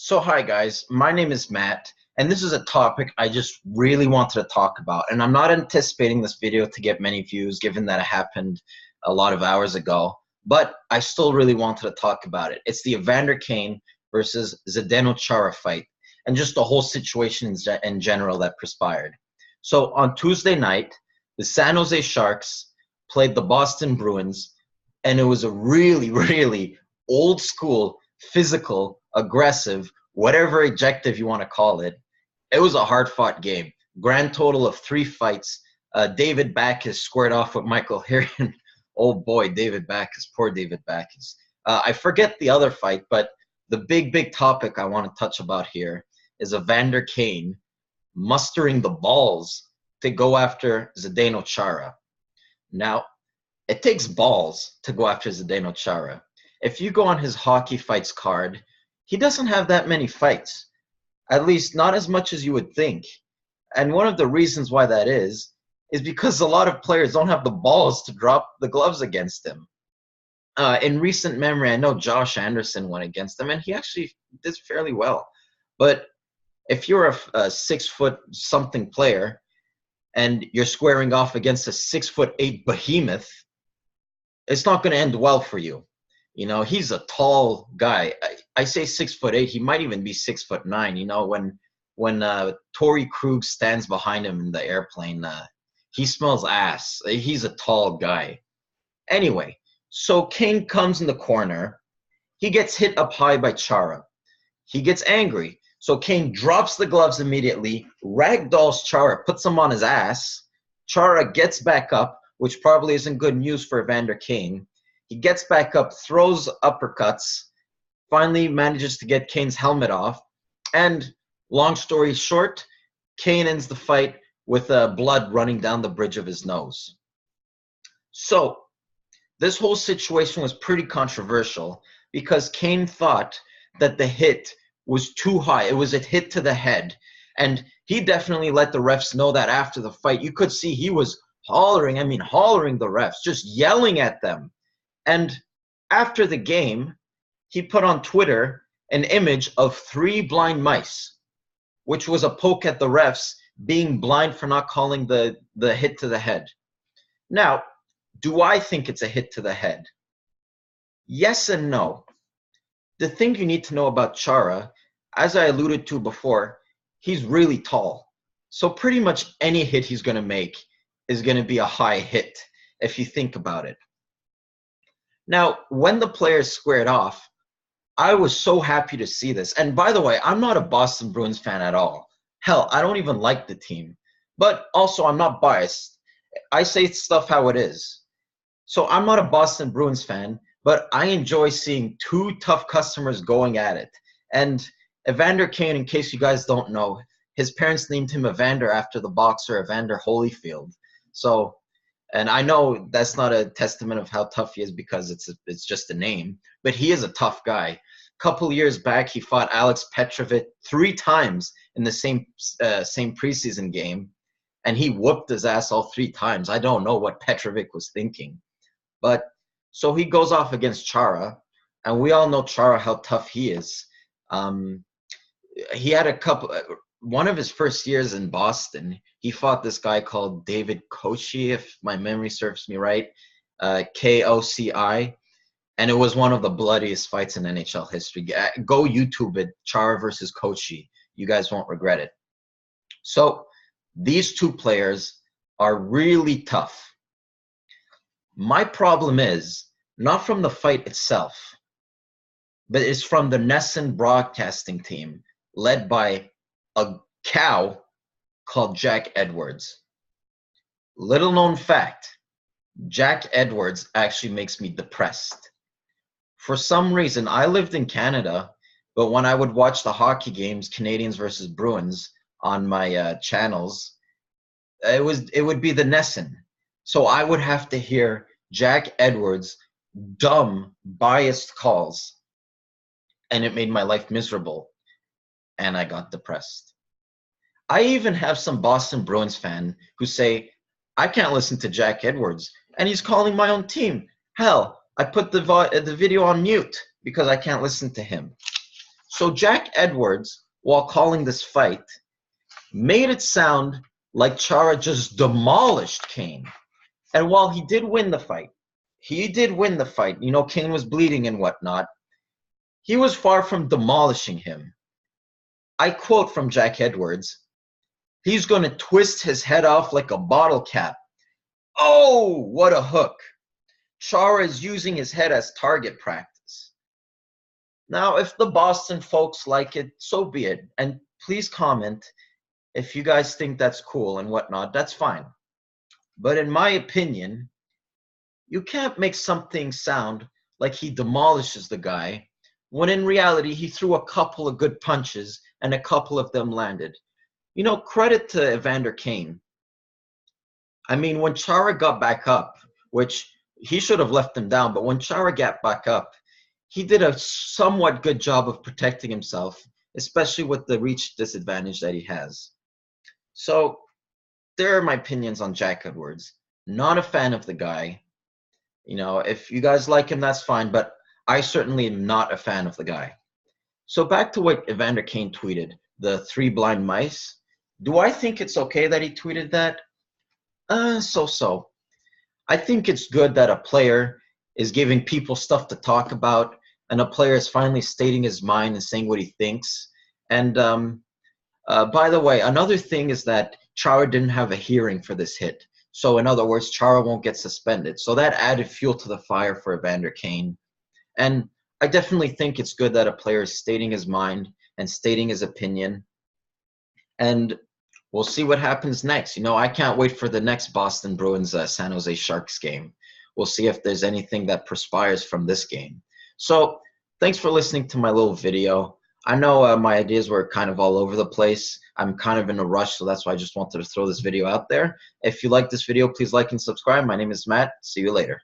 Hi guys, my name is Matt, and this is a topic I just really wanted to talk about. And I'm not anticipating this video to get many views given that it happened a lot of hours ago, but I still really wanted to talk about it. It's the Evander Kane versus Zdeno Chara fight, and just the whole situation in general that transpired. So on Tuesday night, the San Jose Sharks played the Boston Bruins, and it was a really, really old school, physical, aggressive, whatever adjective you want to call it. It was a hard-fought game. Grand total of 3 fights. David Backes squared off with Michael Herian. Oh boy, David Backes, poor David Backes. I forget the other fight, but the big topic I want to touch about here is Evander Kane mustering the balls to go after Zdeno Chara. Now, it takes balls to go after Zdeno Chara. If you go on his hockey fights card, he doesn't have that many fights, at least not as much as you would think. And one of the reasons why that is because a lot of players don't have the balls to drop the gloves against him. In recent memory, I know Josh Anderson went against him, and he actually did fairly well. But if you're a 6-foot-something player and you're squaring off against a 6'8" behemoth, it's not going to end well for you. You know, he's a tall guy. I say 6'8". He might even be 6'9". You know, when Torrey Krug stands behind him in the airplane, he smells ass. He's a tall guy. Anyway, so Kane comes in the corner. He gets hit up high by Chara. He gets angry. So Kane drops the gloves immediately, ragdolls Chara, puts him on his ass. Chara gets back up, which probably isn't good news for Evander Kane. He gets back up, throws uppercuts, finally manages to get Kane's helmet off. And long story short, Kane ends the fight with blood running down the bridge of his nose. So this whole situation was pretty controversial because Kane thought that the hit was too high. It was a hit to the head. And he definitely let the refs know that after the fight. You could see he was hollering the refs, just yelling at them. And after the game, he put on Twitter an image of 3 blind mice, which was a poke at the refs being blind for not calling the hit to the head. Now, do I think it's a hit to the head? Yes and no. The thing you need to know about Chara, as I alluded to before, he's really tall. So pretty much any hit he's going to make is going to be a high hit, if you think about it. Now, when the players squared off, I was so happy to see this. And by the way, I'm not a Boston Bruins fan at all. Hell, I don't even like the team. But also, I'm not biased. I say stuff how it is. So I'm not a Boston Bruins fan, but I enjoy seeing 2 tough customers going at it. And Evander Kane, in case you guys don't know, his parents named him Evander after the boxer Evander Holyfield. So, and I know that's not a testament of how tough he is because it's just a name, but he is a tough guy. A couple years back, he fought Alex Petrovic 3 times in the same preseason game, and he whooped his ass all 3 times. I don't know what Petrovic was thinking. But so he goes off against Chara, and we all know Chara, how tough he is. He had one of his first years in Boston, he fought this guy called David Koci, if my memory serves me right, Koci, and it was one of the bloodiest fights in NHL history. Go YouTube it, Chara versus Koci. You guys won't regret it. So these 2 players are really tough. My problem is not from the fight itself, but it's from the NESN broadcasting team led by a cow called Jack Edwards. Little known fact, Jack Edwards actually makes me depressed. For some reason, I lived in Canada, but when I would watch the hockey games, Canadians versus Bruins, on my channels, it would be the NESN. So I would have to hear Jack Edwards' dumb, biased calls, and it made my life miserable. And I got depressed. I even have some Boston Bruins fans who say, I can't listen to Jack Edwards, and he's calling my own team. Hell, I put the video on mute because I can't listen to him. So Jack Edwards, while calling this fight, made it sound like Chara just demolished Kane. And while he did win the fight, you know, Kane was bleeding and whatnot, he was far from demolishing him. I quote from Jack Edwards, "He's going to twist his head off like a bottle cap. Oh, what a hook. Chara is using his head as target practice." Now, if the Boston folks like it, so be it. And please comment if you guys think that's cool and whatnot. That's fine. But in my opinion, you can't make something sound like he demolishes the guy when in reality he threw a couple of good punches and a couple of them landed. You know, credit to Evander Kane. I mean, when Chara got back up, which he should have left him down, but when Chara got back up, he did a somewhat good job of protecting himself, especially with the reach disadvantage that he has. So there are my opinions on Jack Edwards. Not a fan of the guy. You know, if you guys like him, that's fine, but I certainly am not a fan of the guy. So back to what Evander Kane tweeted, the 3 blind mice. Do I think it's okay that he tweeted that? So-so. I think it's good that a player is giving people stuff to talk about, and a player is finally stating his mind and saying what he thinks. And by the way, another thing is that Chara didn't have a hearing for this hit. So in other words, Chara won't get suspended. So that added fuel to the fire for Evander Kane. And I definitely think it's good that a player is stating his mind and stating his opinion. And we'll see what happens next. You know, I can't wait for the next Boston Bruins San Jose Sharks game. We'll see if there's anything that perspires from this game. So thanks for listening to my little video. I know my ideas were kind of all over the place. I'm kind of in a rush, so that's why I just wanted to throw this video out there. If you like this video, please like and subscribe. My name is Matt. See you later.